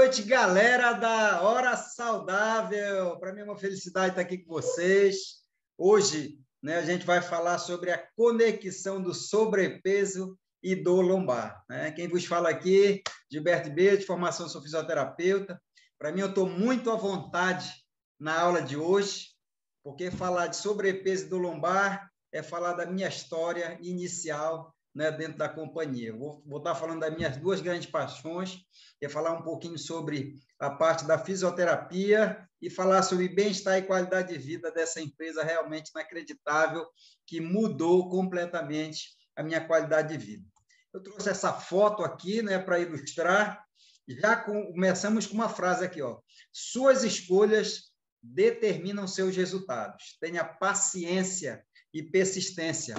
noite, galera da Hora Saudável. Para mim é uma felicidade estar aqui com vocês. Hoje, a gente vai falar sobre a conexão do sobrepeso e dor lombar. Quem vos fala aqui, Gilberto B, de formação sou fisioterapeuta. Para mim, eu estou muito à vontade na aula de hoje, porque falar de sobrepeso e dor lombar é falar da minha história inicial, dentro da companhia. Vou estar falando das minhas duas grandes paixões, é falar um pouquinho sobre a parte da fisioterapia e falar sobre bem-estar e qualidade de vida dessa empresa realmente inacreditável, que mudou completamente a minha qualidade de vida. Eu trouxe essa foto aqui, para ilustrar. Já começamos com uma frase aqui, ó. Suas escolhas determinam seus resultados. Tenha paciência e persistência.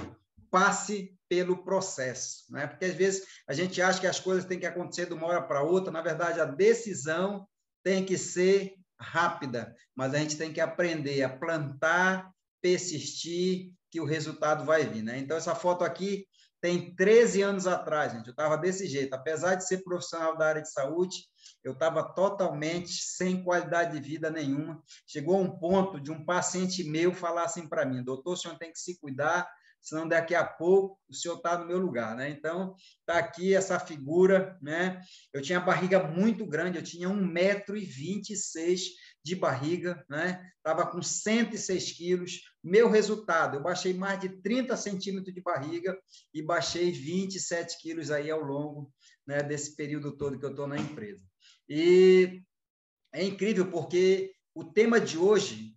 Passe pelo processo, Porque às vezes a gente acha que as coisas têm que acontecer de uma hora para outra. Na verdade, a decisão tem que ser rápida, mas a gente tem que aprender a plantar, persistir, que o resultado vai vir, Então, essa foto aqui tem 13 anos atrás, gente. Eu estava desse jeito. Apesar de ser profissional da área de saúde, eu estava totalmente sem qualidade de vida nenhuma. Chegou a um ponto de um paciente meu falar assim para mim: doutor, o senhor tem que se cuidar, senão daqui a pouco o senhor está no meu lugar, Então, está aqui essa figura, Eu tinha barriga muito grande, eu tinha 1,26 m de barriga, Estava com 106 quilos. Meu resultado, eu baixei mais de 30 centímetros de barriga e baixei 27 quilos aí ao longo, desse período todo que eu estou na empresa. E é incrível porque o tema de hoje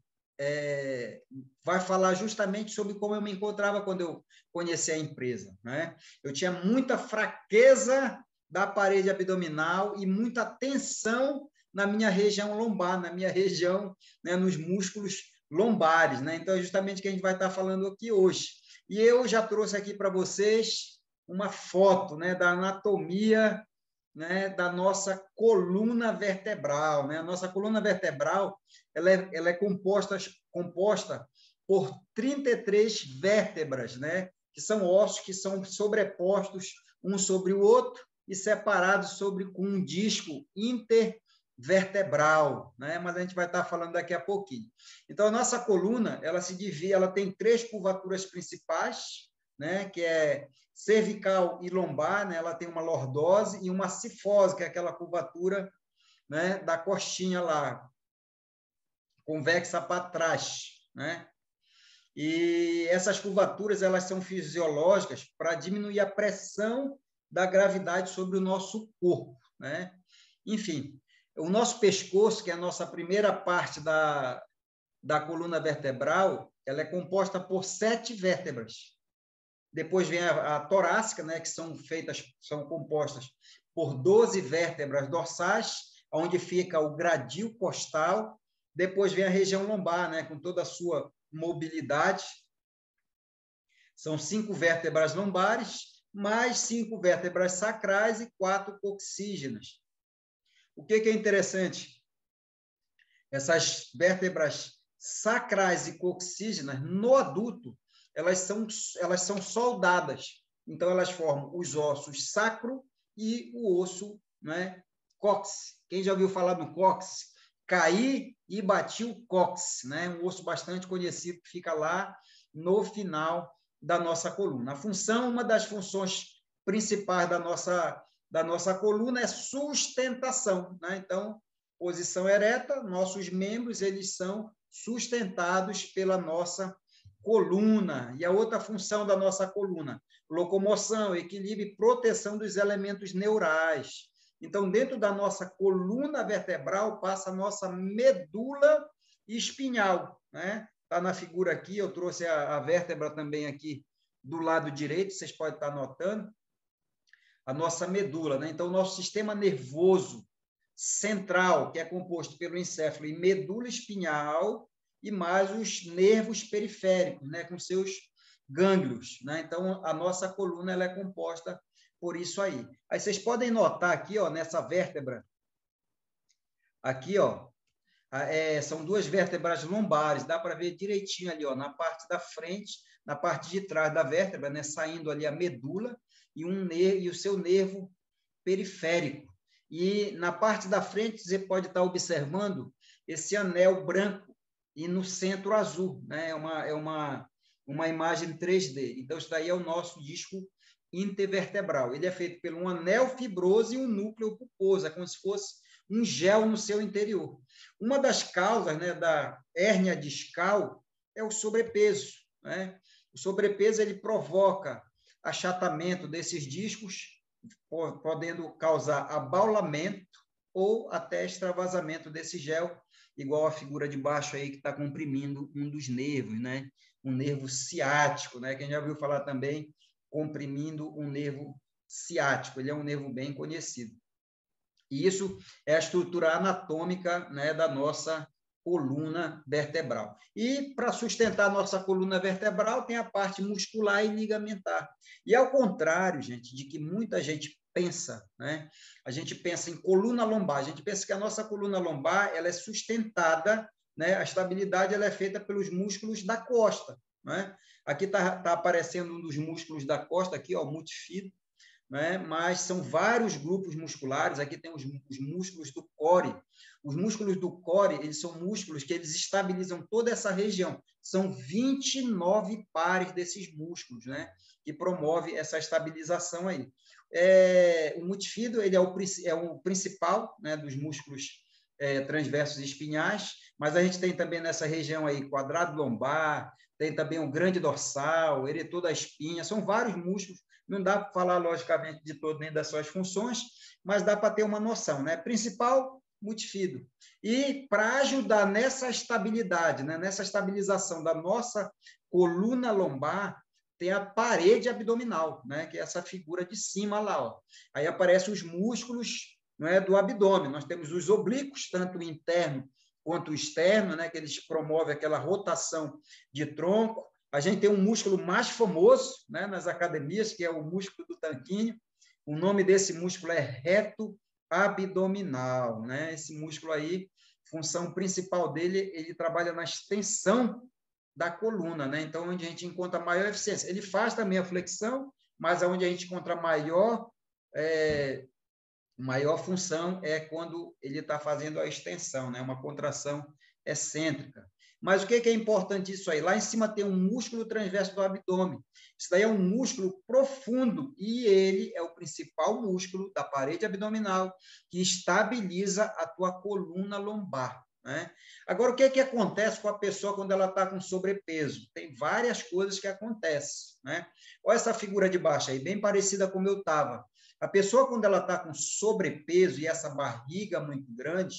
vai falar justamente sobre como eu me encontrava quando eu conheci a empresa, Eu tinha muita fraqueza da parede abdominal e muita tensão na minha região lombar, na minha região, nos músculos lombares, Então, é justamente o que a gente vai estar falando aqui hoje. E eu já trouxe aqui para vocês uma foto, da anatomia, da nossa coluna vertebral, A nossa coluna vertebral ela é composta por 33 vértebras, que são ossos que são sobrepostos um sobre o outro e separados com um disco intervertebral, Mas a gente vai estar falando daqui a pouquinho. Então, a nossa coluna, ela se divide, ela tem 3 curvaturas principais, que é cervical e lombar, Ela tem uma lordose e uma cifose, que é aquela curvatura, da costinha lá, convexa para trás, E essas curvaturas, elas são fisiológicas para diminuir a pressão da gravidade sobre o nosso corpo, Enfim, o nosso pescoço, que é a nossa primeira parte da coluna vertebral, ela é composta por 7 vértebras. Depois vem a torácica, que são compostas por 12 vértebras dorsais, onde fica o gradil costal. Depois vem a região lombar, com toda a sua mobilidade. São 5 vértebras lombares, mais 5 vértebras sacrais e 4 coxígenas. O que é interessante? Essas vértebras sacrais e coxígenas, no adulto, elas são soldadas. Então, elas formam os ossos sacro e o osso, cóccix. Quem já ouviu falar do cóccix? Caí e bati o cóccix, Um osso bastante conhecido que fica lá no final da nossa coluna. Uma das funções principais da nossa coluna é sustentação, Então, posição ereta, nossos membros eles são sustentados pela nossa coluna. E a outra função da nossa coluna, locomoção, equilíbrio e proteção dos elementos neurais. Então, dentro da nossa coluna vertebral passa a nossa medula espinhal, Está na figura aqui, eu trouxe a vértebra também aqui do lado direito, vocês podem estar notando, a nossa medula, Então, o nosso sistema nervoso central, que é composto pelo encéfalo e medula espinhal, e mais os nervos periféricos, com seus gânglios, Então, a nossa coluna ela é composta por isso aí. Aí vocês podem notar aqui, nessa vértebra, aqui, são 2 vértebras lombares, dá para ver direitinho ali, na parte da frente, na parte de trás da vértebra, saindo ali a medula e o seu nervo periférico. e na parte da frente você pode estar observando esse anel branco e no centro azul, né? Uma imagem 3D. Então, isso daí é o nosso disco intervertebral. Ele é feito por um anel fibroso e um núcleo pulposo, é como se fosse um gel no seu interior. Uma das causas, né, da hérnia discal é o sobrepeso, né? O sobrepeso ele provoca achatamento desses discos, podendo causar abaulamento ou até extravasamento desse gel, igual a figura de baixo aí que está comprimindo um dos nervos, né? Um nervo ciático, né? Quem já ouviu falar também comprimindo um nervo ciático, ele é um nervo bem conhecido. E isso é a estrutura anatômica, né, da nossa coluna vertebral. E para sustentar a nossa coluna vertebral tem a parte muscular e ligamentar. E ao contrário, gente, de que muita gente pensa, né? A gente pensa em coluna lombar, a gente pensa que a nossa coluna lombar ela é sustentada, né? A estabilidade ela é feita pelos músculos da costa, né? Aqui está aparecendo um dos músculos da costa, aqui, ó, multífido, né? Mas são vários grupos musculares. Aqui tem os músculos do core. Os músculos do core, eles são músculos que eles estabilizam toda essa região. São 29 pares desses músculos, né? Que promove essa estabilização aí. O multífido, ele é o principal, né, dos músculos transversos espinhais, mas a gente tem também nessa região aí quadrado lombar, tem também o grande dorsal, eretor da espinha, são vários músculos. Não dá para falar, logicamente, de todo nem das suas funções, mas dá para ter uma noção, né? Principal, multífido. E para ajudar nessa estabilidade, né? Nessa estabilização da nossa coluna lombar, tem a parede abdominal, né? Que é essa figura de cima lá, ó. Aí aparecem os músculos, não é, do abdômen. Nós temos os oblíquos, tanto o interno quanto o externo, né? Que eles promovem aquela rotação de tronco. A gente tem um músculo mais famoso, né, nas academias, que é o músculo do tanquinho. O nome desse músculo é reto abdominal, né? Esse músculo aí, função principal dele, ele trabalha na extensão da coluna, né? Então, onde a gente encontra maior eficiência. Ele faz também a flexão, mas onde a gente encontra maior função é quando ele está fazendo a extensão, né? Uma contração excêntrica. Mas o que é importante isso aí? Lá em cima tem um músculo transverso do abdômen. Isso daí é um músculo profundo e ele é o principal músculo da parede abdominal que estabiliza a tua coluna lombar, né? Agora, o que acontece com a pessoa quando ela está com sobrepeso? Tem várias coisas que acontecem, né? Olha essa figura de baixo aí, bem parecida com como eu estava. A pessoa, quando ela está com sobrepeso e essa barriga muito grande,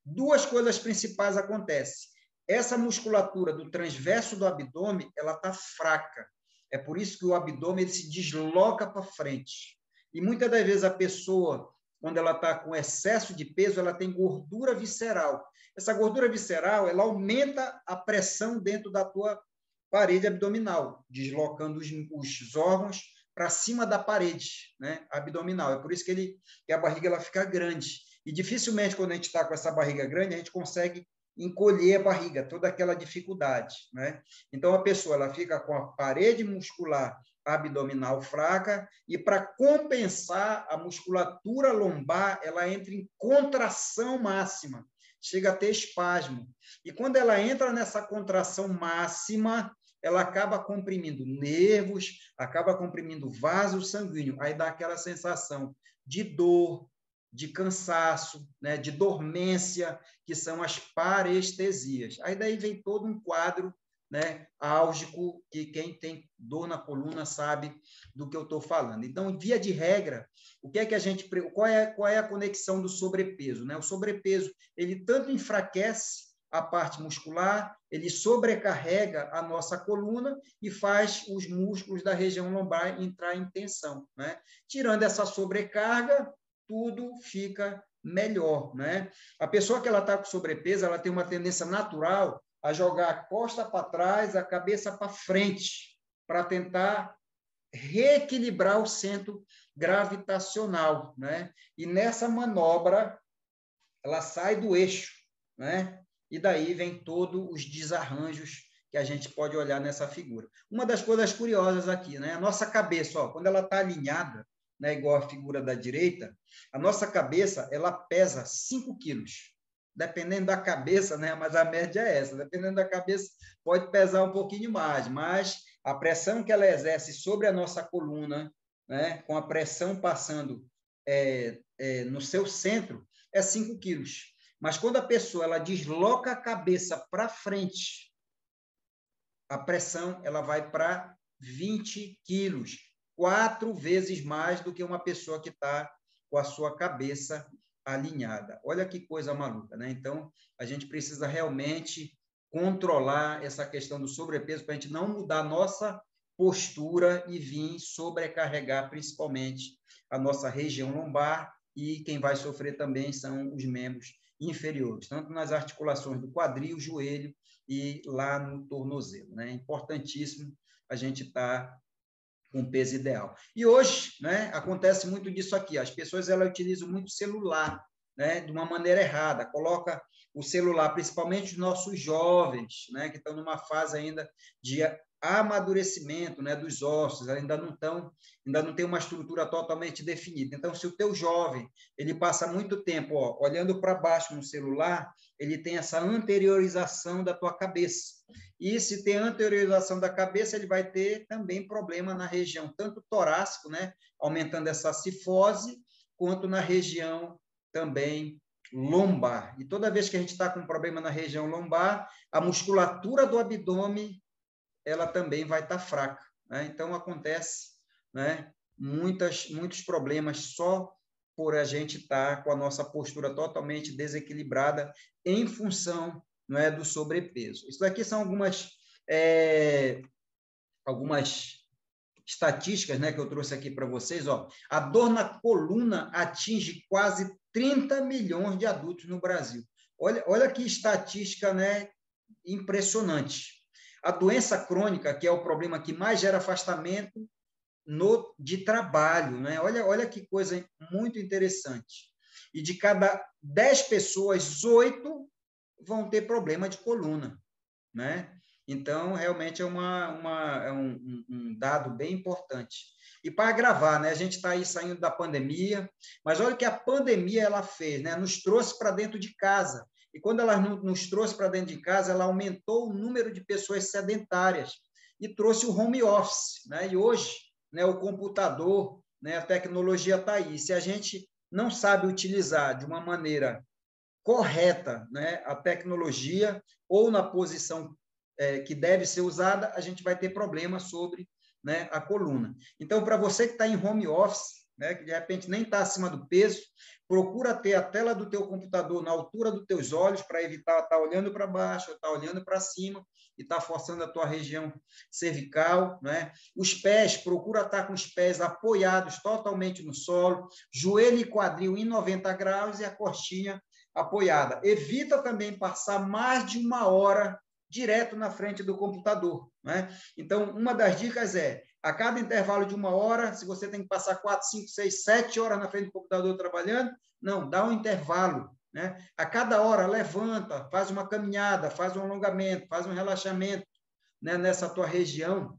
duas coisas principais acontecem. Essa musculatura do transverso do abdômen, ela está fraca. É por isso que o abdômen ele se desloca para frente. E muitas das vezes a pessoa, quando ela está com excesso de peso, ela tem gordura visceral. Essa gordura visceral, ela aumenta a pressão dentro da tua parede abdominal, deslocando os órgãos para cima da parede, né, abdominal. É por isso que a barriga ela fica grande. E dificilmente, quando a gente está com essa barriga grande, a gente consegue encolher a barriga, toda aquela dificuldade, né? Então, a pessoa ela fica com a parede muscular abdominal fraca e, para compensar, a musculatura lombar, ela entra em contração máxima, chega a ter espasmo. E quando ela entra nessa contração máxima, ela acaba comprimindo nervos, acaba comprimindo vaso sanguíneo, aí dá aquela sensação de dor, de cansaço, né, de dormência, que são as parestesias. Aí daí vem todo um quadro, né, álgico, que quem tem dor na coluna sabe do que eu estou falando. Então, via de regra, qual é a conexão do sobrepeso, né? O sobrepeso, ele tanto enfraquece a parte muscular, ele sobrecarrega a nossa coluna e faz os músculos da região lombar entrar em tensão, né? Tirando essa sobrecarga, tudo fica melhor, né? A pessoa que ela está com sobrepeso, ela tem uma tendência natural a jogar a costa para trás, a cabeça para frente, para tentar reequilibrar o centro gravitacional, né? E nessa manobra, ela sai do eixo, né? E daí vem todos os desarranjos que a gente pode olhar nessa figura. Uma das coisas curiosas aqui, né? A nossa cabeça, ó, quando ela está alinhada, né, igual a figura da direita, a nossa cabeça, ela pesa 5 quilos. Dependendo da cabeça, né, mas a média é essa. Dependendo da cabeça, pode pesar um pouquinho mais, mas a pressão que ela exerce sobre a nossa coluna, né, com a pressão passando no seu centro, é 5 quilos. Mas quando a pessoa ela desloca a cabeça para frente, a pressão ela vai para 20 quilos, 4 vezes mais do que uma pessoa que está com a sua cabeça alinhada. Olha que coisa maluca, né? Então, a gente precisa realmente controlar essa questão do sobrepeso para a gente não mudar a nossa postura e vir sobrecarregar principalmente a nossa região lombar, e quem vai sofrer também são os membros inferiores, tanto nas articulações do quadril, joelho e lá no tornozelo, né? É importantíssimo a gente estar com o peso ideal. E hoje, né, acontece muito disso aqui. As pessoas elas utilizam muito celular, né, de uma maneira errada. Coloca o celular, principalmente os nossos jovens, né, que estão numa fase ainda de amadurecimento, né, dos ossos, ainda não tem uma estrutura totalmente definida. Então, se o teu jovem ele passa muito tempo olhando para baixo no celular, ele tem essa anteriorização da tua cabeça. E se tem anteriorização da cabeça, ele vai ter também problema na região, tanto torácico, né, aumentando essa cifose, quanto na região também lombar. E toda vez que a gente está com problema na região lombar, a musculatura do abdômen ela também vai estar fraca, né? Então, acontece, né, muitos problemas só por a gente estar com a nossa postura totalmente desequilibrada em função, não é, do sobrepeso. Isso aqui são algumas estatísticas, né, que eu trouxe aqui para vocês. Ó. A dor na coluna atinge quase 30 milhões de adultos no Brasil. Olha que estatística, né, impressionante. A doença crônica, que é o problema que mais gera afastamento de trabalho, né? Olha que coisa muito interessante. E de cada 10 pessoas, 8 vão ter problema de coluna, né? Então, realmente é um dado bem importante. E para agravar, né? A gente está aí saindo da pandemia, mas olha o que a pandemia ela fez, né? Nos trouxe para dentro de casa. E quando ela nos trouxe para dentro de casa, ela aumentou o número de pessoas sedentárias e trouxe o home office, né? E hoje, né, o computador, né, a tecnologia está aí. Se a gente não sabe utilizar de uma maneira correta, né, a tecnologia ou na posição que deve ser usada, a gente vai ter problema sobre, né, a coluna. Então, para você que está em home office, né, que de repente nem está acima do peso, procura ter a tela do teu computador na altura dos teus olhos para evitar estar olhando para baixo, estar olhando para cima e estar forçando a tua região cervical, né? Os pés, procura estar com os pés apoiados totalmente no solo, joelho e quadril em 90 graus e a coxinha apoiada. Evita também passar mais de 1 hora direto na frente do computador, né? Então, uma das dicas é, a cada intervalo de 1 hora, se você tem que passar 4, 5, 6, 7 horas na frente do computador trabalhando, não, dá um intervalo, né? A cada hora, levanta, faz uma caminhada, faz um alongamento, faz um relaxamento, né, nessa tua região,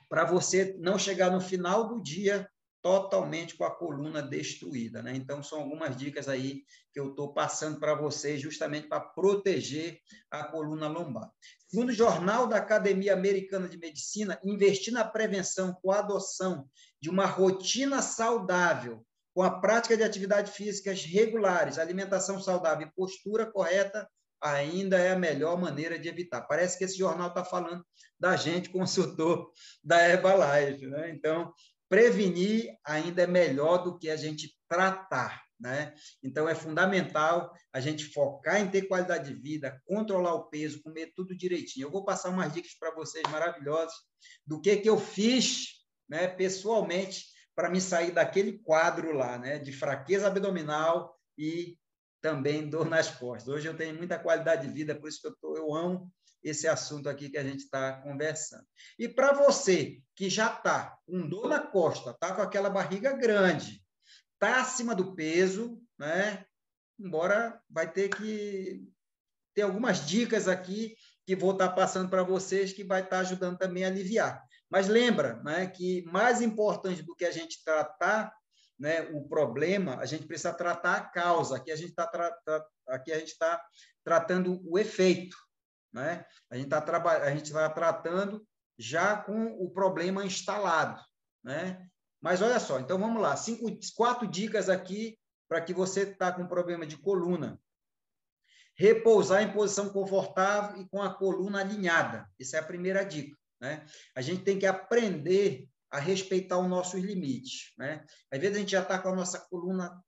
para você não chegar no final do dia totalmente com a coluna destruída, né? Então, são algumas dicas aí que eu estou passando para vocês justamente para proteger a coluna lombar. Segundo o Jornal da Academia Americana de Medicina, investir na prevenção com a adoção de uma rotina saudável, com a prática de atividades físicas regulares, alimentação saudável e postura correta, ainda é a melhor maneira de evitar. Parece que esse jornal está falando da gente, consultor da Herbalife, né? Então, prevenir ainda é melhor do que a gente tratar, né? Então, é fundamental a gente focar em ter qualidade de vida, controlar o peso, comer tudo direitinho. Eu vou passar umas dicas para vocês maravilhosas do que eu fiz, né, pessoalmente, para me sair daquele quadro lá, né, de fraqueza abdominal e também dor nas costas. Hoje eu tenho muita qualidade de vida, por isso que eu amo esse assunto aqui que a gente está conversando. E para você que já está com dor na costa, está com aquela barriga grande, está acima do peso, né? Embora vai ter que ter algumas dicas aqui que vou estar passando para vocês, que vai estar ajudando também a aliviar. Mas lembra, né, que mais importante do que a gente tratar, né, o problema, a gente precisa tratar a causa. Aqui a gente está tratando o efeito, né? A gente está tratando já com o problema instalado, né? Mas olha só, então vamos lá, 4 dicas aqui para que você está com problema de coluna. Repousar em posição confortável e com a coluna alinhada. Essa é a primeira dica, né? A gente tem que aprender a respeitar os nossos limites, né? Às vezes a gente já está com a nossa coluna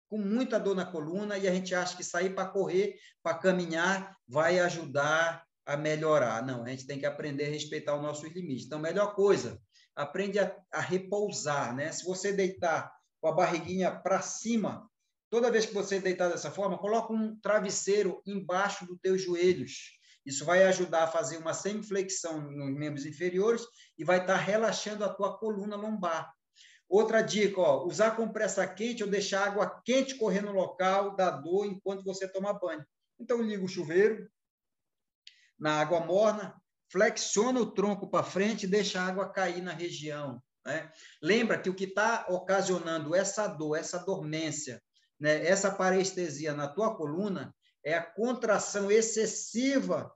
com muita dor na coluna e a gente acha que sair para correr, para caminhar, vai ajudar a melhorar. Não, a gente tem que aprender a respeitar os nossos limites. Então, melhor coisa, aprende a repousar, né? Se você deitar com a barriguinha para cima, toda vez que você deitar dessa forma, coloca um travesseiro embaixo dos teus joelhos. Isso vai ajudar a fazer uma semiflexão nos membros inferiores e vai estar relaxando a tua coluna lombar. Outra dica, ó, usar compressa quente ou deixar água quente correr no local da dor enquanto você toma banho. Então, liga o chuveiro na água morna, flexiona o tronco para frente e deixa a água cair na região, né? Lembra que o que está ocasionando essa dor, essa dormência, né, essa parestesia na tua coluna é a contração excessiva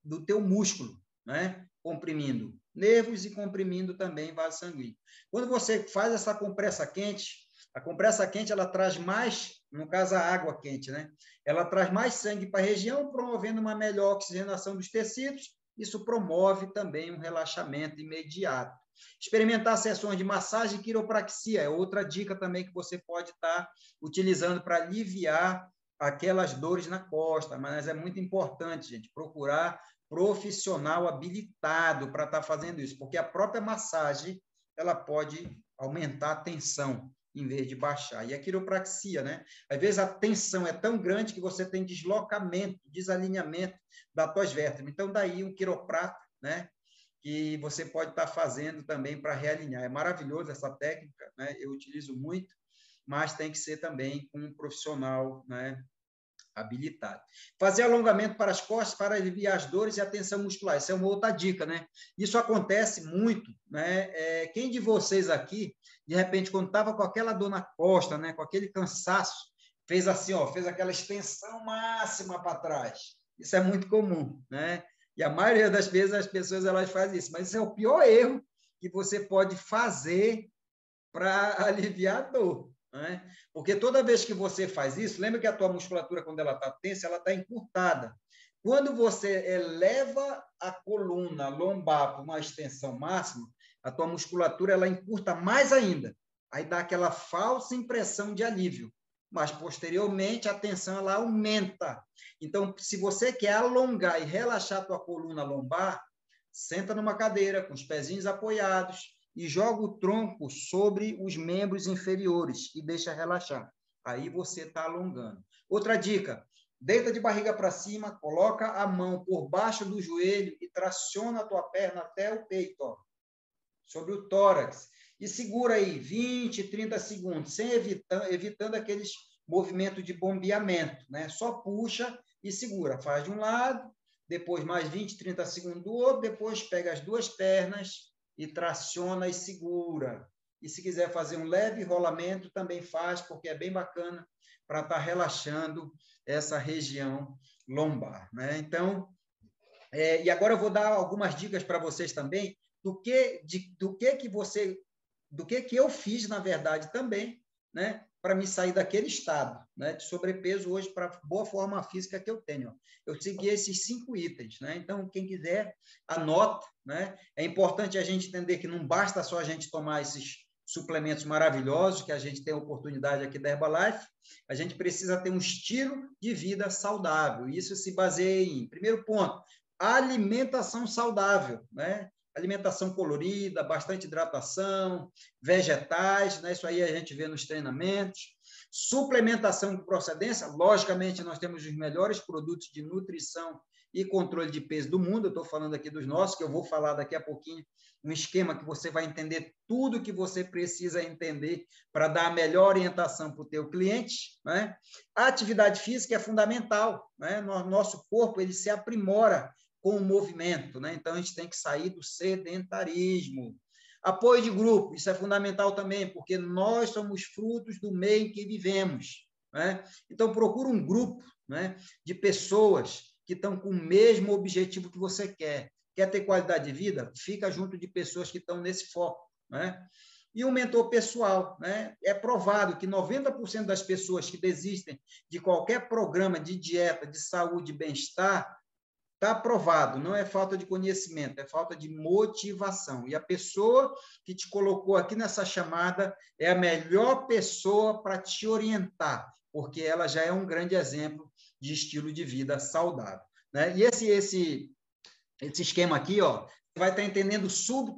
do teu músculo, né? Comprimindo nervos e comprimindo também vaso sanguíneo. Quando você faz essa compressa quente, a compressa quente ela traz mais, no caso a água quente, né? Ela traz mais sangue para a região, promovendo uma melhor oxigenação dos tecidos. Isso promove também um relaxamento imediato. Experimentar sessões de massagem e quiropraxia é outra dica também que você pode estar utilizando para aliviar aquelas dores na costa, mas é muito importante, gente, procurar profissional habilitado para estar fazendo isso, porque a própria massagem ela pode aumentar a tensão em vez de baixar. E a quiropraxia, né? Às vezes a tensão é tão grande que você tem deslocamento, desalinhamento das tuas vértebras. Então, daí um quiroprata, né? Que você pode estar fazendo também para realinhar. É maravilhoso essa técnica, né? Eu utilizo muito, mas tem que ser também com um profissional, né? Habilitado. Fazer alongamento para as costas para aliviar as dores e a tensão muscular. Isso é uma outra dica, né? Isso acontece muito, né? Quem de vocês aqui, de repente, quando estava com aquela dor na costa, né? Com aquele cansaço, fez assim, ó, fez aquela extensão máxima para trás. Isso é muito comum, né? E a maioria das vezes as pessoas elas fazem isso, mas isso é o pior erro que você pode fazer para aliviar a dor, né? Porque toda vez que você faz isso, lembra que a tua musculatura, quando ela está tensa, ela está encurtada. Quando você eleva a coluna lombar para uma extensão máxima, a tua musculatura ela encurta mais ainda. Aí dá aquela falsa impressão de alívio. Mas, posteriormente, a tensão ela aumenta. Então, se você quer alongar e relaxar a tua coluna lombar, senta numa cadeira com os pezinhos apoiados, e joga o tronco sobre os membros inferiores e deixa relaxar. Aí você está alongando. Outra dica, deita de barriga para cima, coloca a mão por baixo do joelho e traciona a tua perna até o peito, ó, sobre o tórax. E segura aí 20, 30 segundos, sem evitando aqueles movimentos de bombeamento, né? Só puxa e segura. Faz de um lado, depois mais 20, 30 segundos do outro, depois pega as duas pernas e traciona e segura. E se quiser fazer um leve rolamento, também faz, porque é bem bacana para estar relaxando essa região lombar, né? Então, e agora eu vou dar algumas dicas para vocês também do que eu fiz, na verdade, também, né? Para me sair daquele estado, né, de sobrepeso hoje para a boa forma física que eu tenho. Eu segui esses 5 itens, né? Então, quem quiser, anota, né? É importante a gente entender que não basta só a gente tomar esses suplementos maravilhosos que a gente tem a oportunidade aqui da Herbalife, a gente precisa ter um estilo de vida saudável. Isso se baseia em, primeiro ponto, alimentação saudável, né? Alimentação colorida, bastante hidratação, vegetais, né? Isso aí a gente vê nos treinamentos. Suplementação de procedência, logicamente nós temos os melhores produtos de nutrição e controle de peso do mundo. Eu estou falando aqui dos nossos, que eu vou falar daqui a pouquinho, um esquema que você vai entender tudo que você precisa entender para dar a melhor orientação para o teu cliente, né? A atividade física é fundamental, né? Nosso corpo ele se aprimora com o movimento, né? Então a gente tem que sair do sedentarismo. Apoio de grupo, isso é fundamental também, porque nós somos frutos do meio em que vivemos, né? Então procura um grupo, né, de pessoas que estão com o mesmo objetivo que você quer. Quer ter qualidade de vida? Fica junto de pessoas que estão nesse foco, né? E um mentor pessoal, né? É provado que 90% das pessoas que desistem de qualquer programa de dieta, de saúde e bem-estar, está provado, não é falta de conhecimento, é falta de motivação. E a pessoa que te colocou aqui nessa chamada é a melhor pessoa para te orientar, porque ela já é um grande exemplo de estilo de vida saudável, né? E esse esquema aqui, ó, você vai estar entendendo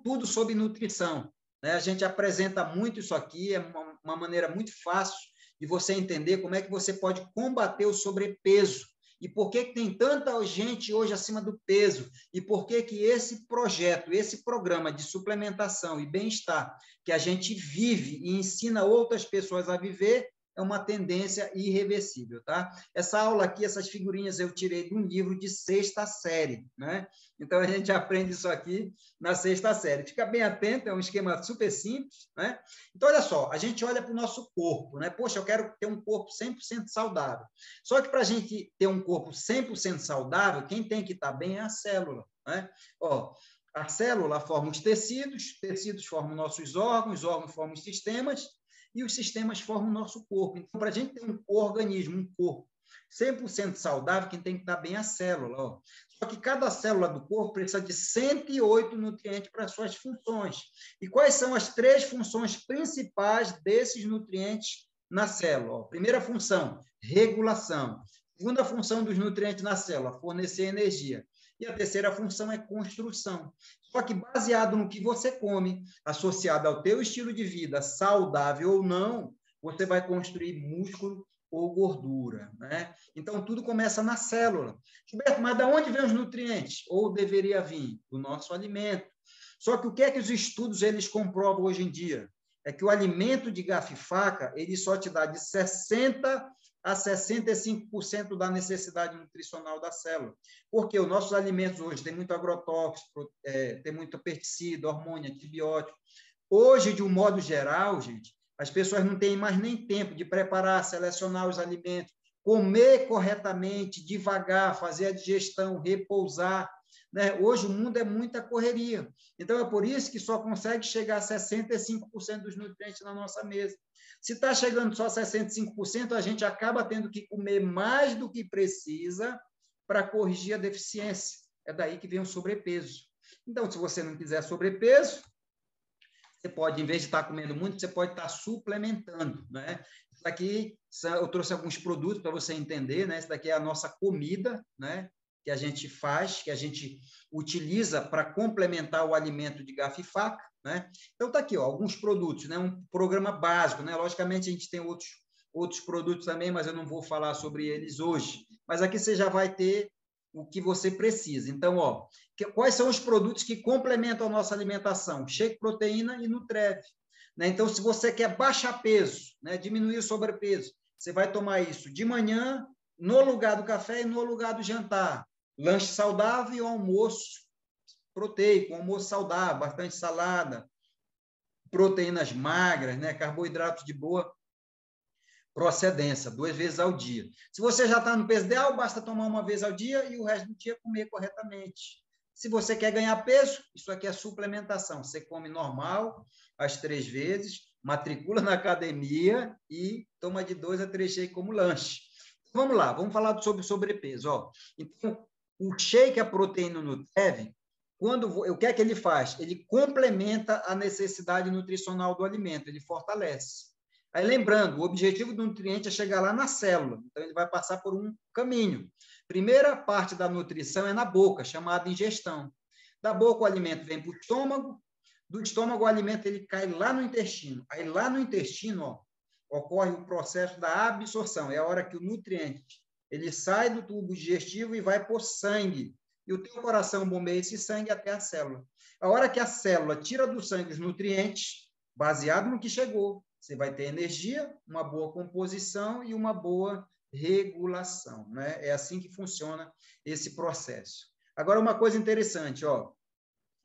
tudo sobre nutrição, né? A gente apresenta muito isso aqui, é uma maneira muito fácil de você entender como é que você pode combater o sobrepeso e por que tem tanta gente hoje acima do peso e por que esse projeto, esse programa de suplementação e bem-estar que a gente vive e ensina outras pessoas a viver é uma tendência irreversível, tá? Essa aula aqui, essas figurinhas eu tirei de um livro de 6ª série, né? Então a gente aprende isso aqui na 6ª série. Fica bem atento, é um esquema super simples, né? Então olha só, a gente olha para o nosso corpo, né? Poxa, eu quero ter um corpo 100% saudável. Só que para a gente ter um corpo 100% saudável, quem tem que estar bem é a célula, né? Ó, a célula forma os tecidos formam nossos órgãos formam os sistemas, e os sistemas formam o nosso corpo. Então, para a gente ter um organismo, um corpo 100% saudável, quem tem que estar bem é a célula. Ó. Só que cada célula do corpo precisa de 108 nutrientes para suas funções. E quais são as 3 funções principais desses nutrientes na célula? Ó, primeira função, regulação. Segunda função dos nutrientes na célula, fornecer energia. E a terceira função é construção. Só que baseado no que você come, associado ao teu estilo de vida, saudável ou não, você vai construir músculo ou gordura, né? Então, tudo começa na célula. Gilberto, mas de onde vem os nutrientes? Ou deveria vir? Do nosso alimento. Só que o que é que os estudos eles comprovam hoje em dia? É que o alimento de garfo e faca, ele só te dá de 60% a 65% da necessidade nutricional da célula. Porque os nossos alimentos hoje têm muito agrotóxico, tem muito pesticida, hormônio, antibiótico. Hoje, de um modo geral, gente, as pessoas não têm mais nem tempo de preparar, selecionar os alimentos, comer corretamente, devagar, fazer a digestão, repousar, né? Hoje o mundo é muita correria. Então, é por isso que só consegue chegar a 65% dos nutrientes na nossa mesa. Se está chegando só a 65%, a gente acaba tendo que comer mais do que precisa para corrigir a deficiência. É daí que vem o sobrepeso. Então, se você não quiser sobrepeso, você pode, em vez de estar comendo muito, você pode estar suplementando, né? Isso daqui, eu trouxe alguns produtos para você entender, né? Isso daqui é a nossa comida, né? Que a gente faz, que a gente utiliza para complementar o alimento de garfo e faca, né? Então, está aqui, ó, alguns produtos, né? Um programa básico, né? Logicamente, a gente tem outros produtos também, mas eu não vou falar sobre eles hoje. Mas aqui você já vai ter o que você precisa. Então, ó, quais são os produtos que complementam a nossa alimentação? Shake proteína e Nutrev. Né? Então, se você quer baixar peso, né, diminuir o sobrepeso, você vai tomar isso de manhã, no lugar do café e no lugar do jantar. Lanche saudável e almoço proteico, almoço saudável, bastante salada, proteínas magras, né, carboidratos de boa procedência, 2 vezes ao dia. Se você já está no peso ideal, basta tomar 1 vez ao dia e o resto do dia comer corretamente. Se você quer ganhar peso, isso aqui é suplementação. Você come normal, as 3 vezes, matricula na academia e toma de 2 a 3 shakes como lanche. Vamos lá, vamos falar sobre sobrepeso. Ó. Então, o shake, a proteína Nutrev, o que é que ele faz? Ele complementa a necessidade nutricional do alimento, ele fortalece. Aí, lembrando, o objetivo do nutriente é chegar lá na célula, então ele vai passar por um caminho. Primeira parte da nutrição é na boca, chamada ingestão. Da boca o alimento vem para o estômago, do estômago o alimento ele cai lá no intestino. Aí lá no intestino, ó, ocorre o processo da absorção, é a hora que o nutriente ele sai do tubo digestivo e vai para o sangue. E o teu coração bombeia esse sangue até a célula. A hora que a célula tira do sangue os nutrientes, baseado no que chegou, você vai ter energia, uma boa composição e uma boa regulação, né? É assim que funciona esse processo. Agora, uma coisa interessante, ó,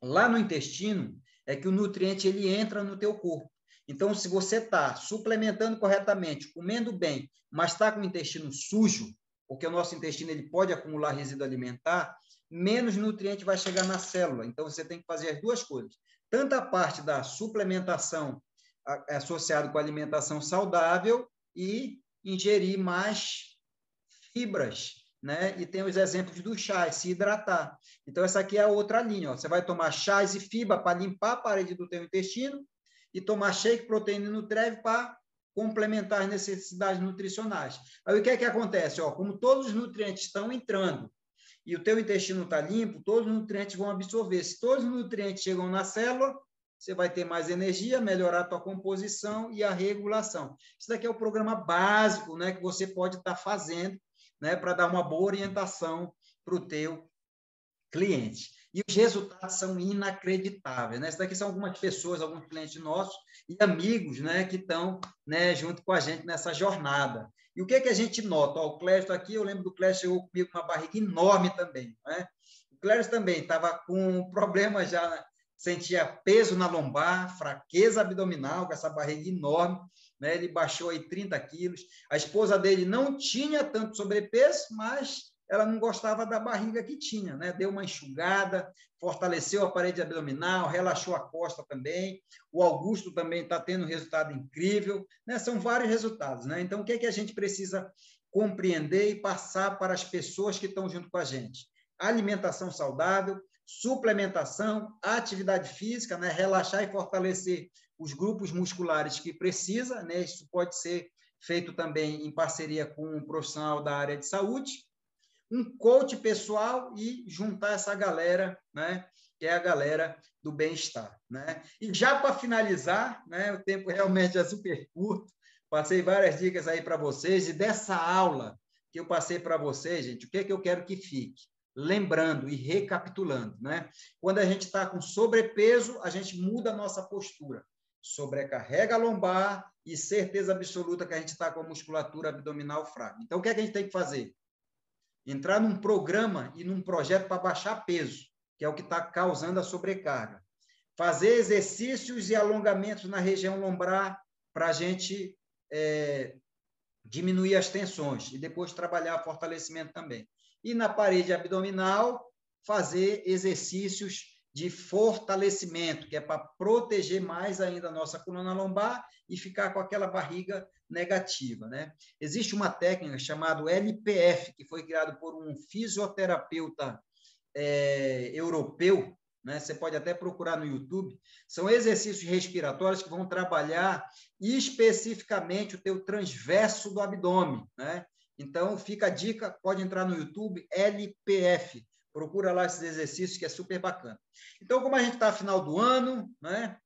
lá no intestino é que o nutriente ele entra no teu corpo. Então, se você está suplementando corretamente, comendo bem, mas está com o intestino sujo, porque o nosso intestino ele pode acumular resíduo alimentar, menos nutriente vai chegar na célula. Então, você tem que fazer as duas coisas. Tanto a parte da suplementação associada com a alimentação saudável e ingerir mais fibras, né? E tem os exemplos do chá, se hidratar. Então, essa aqui é a outra linha. Ó. Você vai tomar chás e fibra para limpar a parede do teu intestino e tomar shake, proteína e Nutrev para complementar as necessidades nutricionais. Aí, o que é que acontece? Ó, como todos os nutrientes estão entrando e o teu intestino está limpo, todos os nutrientes vão absorver. Se todos os nutrientes chegam na célula, você vai ter mais energia, melhorar a tua composição e a regulação. Isso daqui é o programa básico, né, que você pode estar fazendo, né, para dar uma boa orientação para o teu cliente. E os resultados são inacreditáveis, né? Essas daqui são algumas pessoas, alguns clientes nossos e amigos, né, que estão, né, junto com a gente nessa jornada. E o que é que a gente nota? Ó, o Clécio aqui, eu lembro do Clécio chegou comigo com uma barriga enorme também, né? O Clécio também estava com problema já, sentia peso na lombar, fraqueza abdominal, com essa barriga enorme, né? Ele baixou aí 30 quilos. A esposa dele não tinha tanto sobrepeso, mas ela não gostava da barriga que tinha, né? Deu uma enxugada, fortaleceu a parede abdominal, relaxou a costa também. O Augusto também está tendo um resultado incrível, né? São vários resultados, né? Então, o que é que a gente precisa compreender e passar para as pessoas que estão junto com a gente? Alimentação saudável, suplementação, atividade física, né? Relaxar e fortalecer os grupos musculares que precisa, né? Isso pode ser feito também em parceria com um profissional da área de saúde, um coach pessoal e juntar essa galera, né, que é a galera do bem-estar, né? E já para finalizar, né, o tempo realmente é super curto, passei várias dicas aí para vocês, e dessa aula que eu passei para vocês, gente, o que é que eu quero que fique? Lembrando e recapitulando, né? Quando a gente está com sobrepeso, a gente muda a nossa postura, sobrecarrega a lombar e certeza absoluta que a gente está com a musculatura abdominal fraca. Então, o que é que a gente tem que fazer? Entrar num programa e num projeto para baixar peso, que é o que está causando a sobrecarga. Fazer exercícios e alongamentos na região lombar para a gente diminuir as tensões e depois trabalhar fortalecimento também. E na parede abdominal, fazer exercícios de fortalecimento, que é para proteger mais ainda a nossa coluna lombar e ficar com aquela barriga negativa, né? Existe uma técnica chamada LPF, que foi criada por um fisioterapeuta europeu, né? Você pode até procurar no YouTube. São exercícios respiratórios que vão trabalhar especificamente o teu transverso do abdômen, né? Então, fica a dica, pode entrar no YouTube, LPF. Procura lá esses exercícios, que é super bacana. Então, como a gente está no final do ano, né?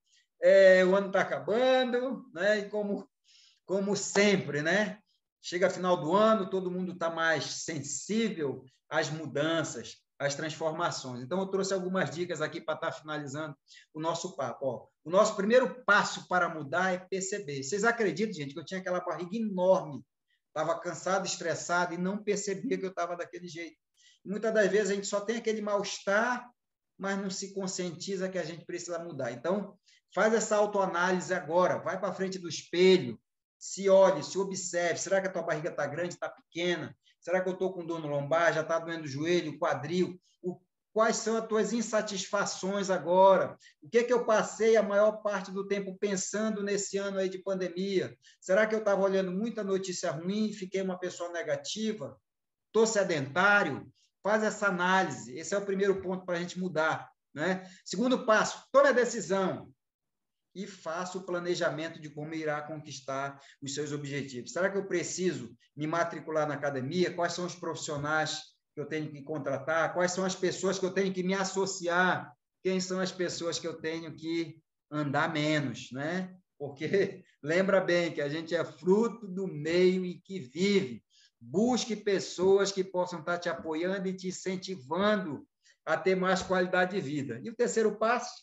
O ano está acabando, né? E como sempre, né? Chega final do ano, todo mundo está mais sensível às mudanças, às transformações. Então, eu trouxe algumas dicas aqui para estar finalizando o nosso papo. Ó, o nosso primeiro passo para mudar é perceber. Vocês acreditam, gente, que eu tinha aquela barriga enorme, estava cansado, estressado e não percebia que eu estava daquele jeito. E muitas das vezes a gente só tem aquele mal-estar, mas não se conscientiza que a gente precisa mudar. Então, faz essa autoanálise agora, vai para frente do espelho, se olhe, se observe. Será que a tua barriga está grande, está pequena? Será que eu estou com dor no lombar? Já está doendo o joelho, o quadril? Quais são as tuas insatisfações agora? O que é que eu passei a maior parte do tempo pensando nesse ano aí de pandemia? Será que eu estava olhando muita notícia ruim e fiquei uma pessoa negativa? Estou sedentário? Faz essa análise. Esse é o primeiro ponto para a gente mudar, né? Segundo passo, tome a decisão e faça o planejamento de como irá conquistar os seus objetivos. Será que eu preciso me matricular na academia? Quais são os profissionais que eu tenho que contratar? Quais são as pessoas que eu tenho que me associar? Quem são as pessoas que eu tenho que andar menos, né? Porque lembra bem que a gente é fruto do meio em que vive. Busque pessoas que possam estar te apoiando e te incentivando a ter mais qualidade de vida. E o terceiro passo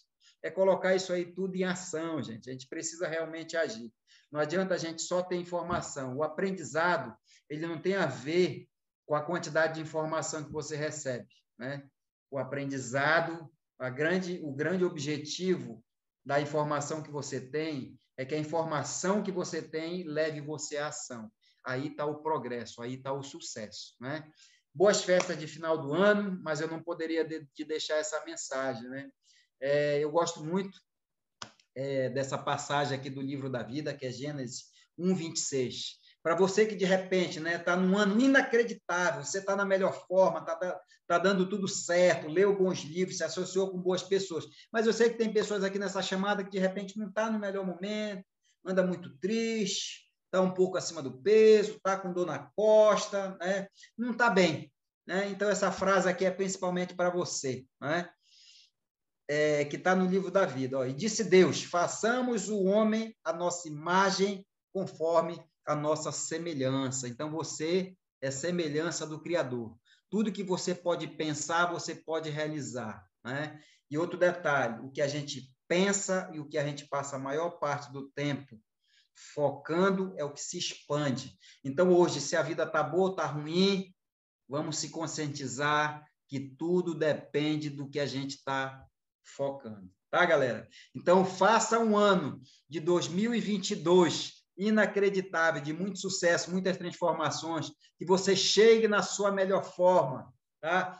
é colocar isso aí tudo em ação, gente. A gente precisa realmente agir. Não adianta a gente só ter informação. O aprendizado, ele não tem a ver com a quantidade de informação que você recebe, né? O aprendizado, o grande objetivo da informação que você tem é que a informação que você tem leve você à ação. Aí está o progresso, aí está o sucesso, né? Boas festas de final do ano, mas eu não poderia te deixar essa mensagem, né? Eu gosto muito dessa passagem aqui do livro da vida, que é Gênesis 1:26. Para você que, de repente, está num ano inacreditável, você está na melhor forma, está dando tudo certo, leu bons livros, se associou com boas pessoas. Mas eu sei que tem pessoas aqui nessa chamada que, de repente, não está no melhor momento, anda muito triste, está um pouco acima do peso, está com dor na costa, né? Não está bem, né? Então, essa frase aqui é principalmente para você, né? Que está no livro da vida. Ó. E disse Deus, façamos o homem a nossa imagem conforme a nossa semelhança. Então, você é semelhança do Criador. Tudo que você pode pensar, você pode realizar, né? E outro detalhe, o que a gente pensa e o que a gente passa a maior parte do tempo focando é o que se expande. Então, hoje, se a vida está boa ou está ruim, vamos se conscientizar que tudo depende do que a gente está focando. Tá, galera? Então, faça um ano de 2022 inacreditável, de muito sucesso, muitas transformações, que você chegue na sua melhor forma, tá?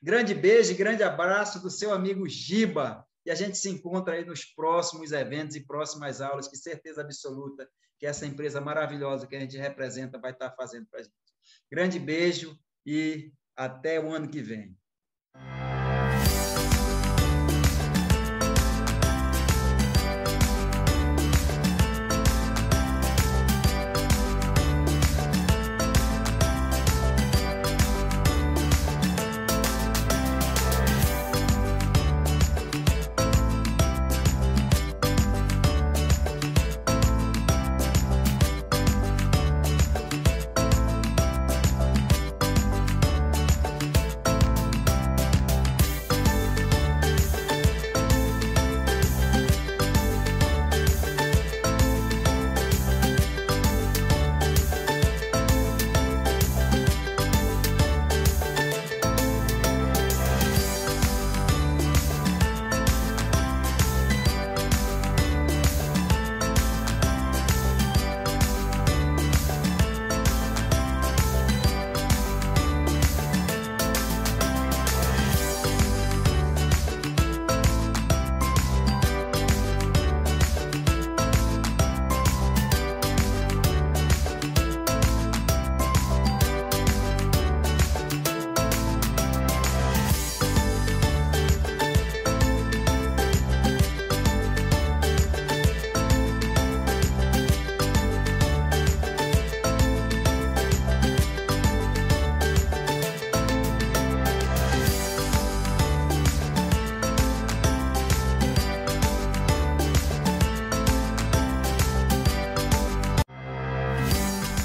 Grande beijo e grande abraço do seu amigo Giba. E a gente se encontra aí nos próximos eventos e próximas aulas, que certeza absoluta que essa empresa maravilhosa que a gente representa vai estar fazendo para a gente. Grande beijo e até o ano que vem.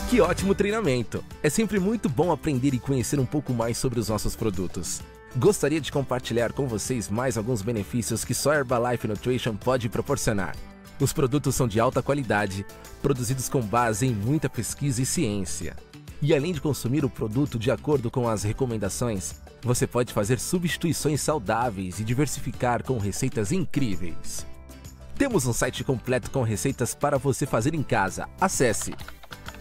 Que ótimo treinamento! É sempre muito bom aprender e conhecer um pouco mais sobre os nossos produtos. Gostaria de compartilhar com vocês mais alguns benefícios que só Herbalife Nutrition pode proporcionar. Os produtos são de alta qualidade, produzidos com base em muita pesquisa e ciência. E além de consumir o produto de acordo com as recomendações, você pode fazer substituições saudáveis e diversificar com receitas incríveis. Temos um site completo com receitas para você fazer em casa. Acesse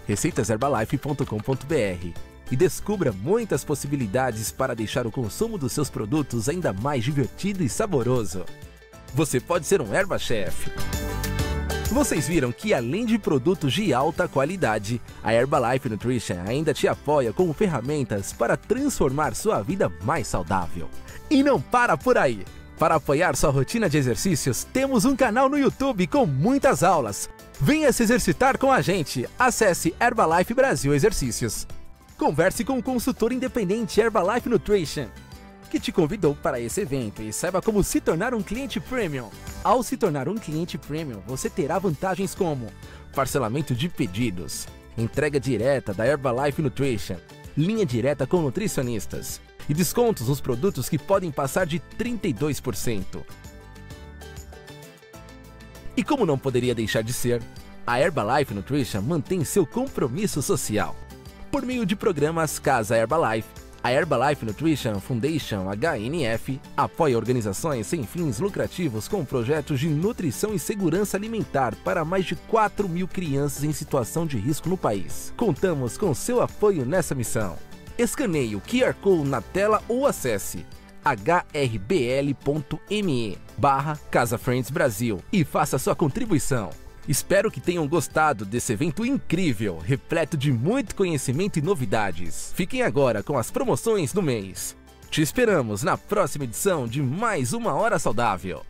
receitaserbalife.com.br e descubra muitas possibilidades para deixar o consumo dos seus produtos ainda mais divertido e saboroso. Você pode ser um Herbachef. Vocês viram que além de produtos de alta qualidade, a Herbalife Nutrition ainda te apoia com ferramentas para transformar sua vida mais saudável. E não para por aí! Para apoiar sua rotina de exercícios, temos um canal no YouTube com muitas aulas. Venha se exercitar com a gente. Acesse Herbalife Brasil Exercícios. Converse com o consultor independente Herbalife Nutrition, que te convidou para esse evento, e saiba como se tornar um cliente premium. Ao se tornar um cliente premium, você terá vantagens como parcelamento de pedidos, entrega direta da Herbalife Nutrition, linha direta com nutricionistas e descontos nos produtos que podem passar de 32%. E como não poderia deixar de ser, a Herbalife Nutrition mantém seu compromisso social. Por meio de programas Casa Herbalife, a Herbalife Nutrition Foundation HNF apoia organizações sem fins lucrativos com projetos de nutrição e segurança alimentar para mais de 4.000 crianças em situação de risco no país. Contamos com seu apoio nessa missão. Escaneie o QR Code na tela ou acesse hrbl.me/Casa Friends Brasil e faça sua contribuição. Espero que tenham gostado desse evento incrível, repleto de muito conhecimento e novidades. Fiquem agora com as promoções do mês. Te esperamos na próxima edição de mais uma Hora Saudável.